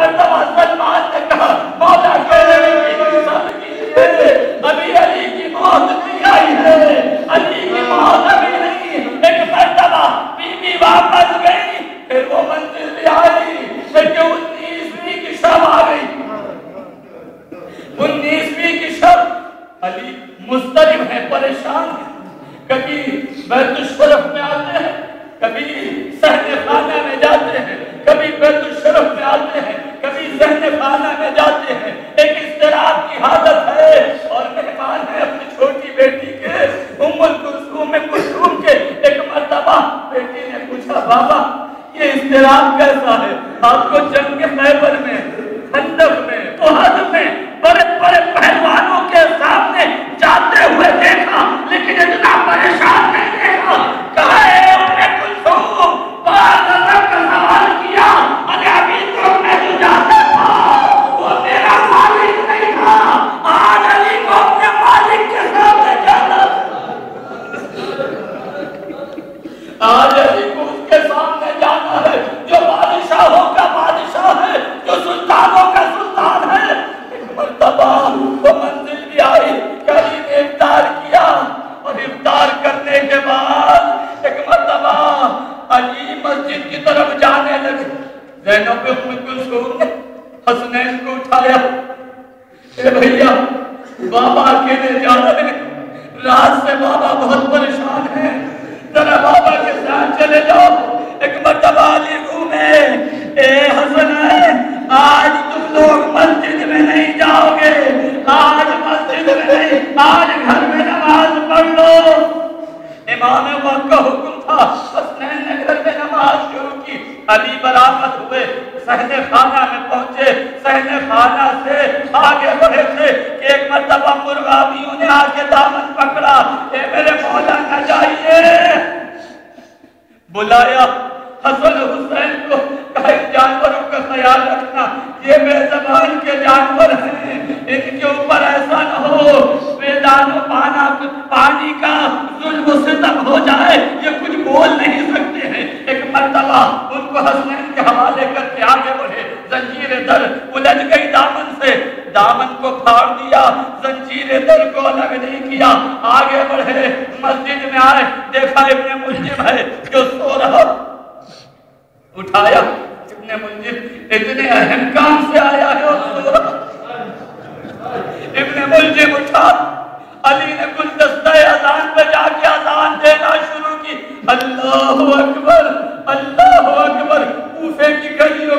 مرتبہ سلمان نے کہا مولا ابھی علی کی موت نہیں آئی ہے، علی کی موت ابھی نہیں۔ ایک مرتبہ بی بی واپس گئی، پھر وہ منزل بھی آئی، کہ 19ویں کی شب آ گئی۔ 19ویں کی شب علی مضطرب ہے، پریشان ہے، کبھی بیت الشرف میں آتے ہیں، کبھی صحن خانہ میں جاتے ہیں، کبھی بیت الشرف میں آتے ہیں، کبھی صحن خانہ میں جاتے ہیں، ایک اضطراب کی حالت ہے، اور مہمان ہے اپنی چھوٹی بیٹی کے ام کلثوم کے۔ ایک مرتبہ بیٹی نے پوچھا بابا یہ اضطراب کیسا ہے؟ آپ کو جنگ خیبر میں، خندق میں، احد میں بڑے بڑے پہلوانوں کے سامنے جاتے ہوئے دیکھا، لیکن اتنا پریشان نہیں دیکھا۔ کہا اے ام کلثوم، بعض نظر کا سوال کیا، ارے ابھی تو میں جو جاتا تھا وہ میرا مالک نہیں تھا، آج علی کو اپنے مالک کے سامنے جانا، آج علی کو اس کے سامنے جانا ہے جو بادشاہوں کا بادشاہ ہے، جو سلطانوں کا سلطان ہے۔ ایک مرتبہ وہ منزل بھی آئی کہ علی نے افطار کیا، اور افطار کرنے کے بعد ایک مرتبہ علی مسجد کی طرف جانے لگے۔ زینب ام کلثوم نے حسنین کو اٹھایا، اے بھیا بابا اکیلے جا رہے ہیں، رات سے بابا بہت پریشان ہیں، ذرا بابا کے ساتھ چلے جاؤ۔ ایک مرتبہ علی گھومے، اے حسنین آج تم لوگ مسجد میں نہیں جاؤ گے، آج مسجد میں نہیں، آج گھر میں نماز پڑھ لو۔ امام وقت کا حکم تھا، حسنین نے گھر میں نماز شروع کی۔ علی برآمد ہوئے، صحن خانہ میں پہنچے، صحن خانہ سے آگے بڑھے تھے کہ ایک مرتبہ مرغابیوں نے آ کے دامن پکڑا، اے میرے مولا نہ جائیے۔ بلایا حسن حسین کو، کہا ان جانوروں کا خیال رکھنا، یہ بے زبان کے جانور ہیں، ان کے اوپر ایسا نہ ہو میدان و پانی کا ظلم و ستم ہو جائے، یہ کچھ بول نہیں سکتے ہیں۔ ایک مرتبہ ان کو حسنین کے حوالے کر کے آگے بڑھے، زنجیر در الجھ گئی دامن سے، دامن کو پھاڑ دیا، زنجیر در کو الگ نہیں کیا، آگے بڑھے، مسجد میں آئے، دیکھا ابن ملجم ہے جو سو رہا، اٹھایا۔ ابن ملجم اتنے اہم کام سے آیا ہے اور سو رہا۔ ابن ملجم اٹھا، علی نے گلدستہ اذان پہ جا کے اذان دینا شروع کی، اللہ اکبر اللہ اکبر، کوفے کی گلیوں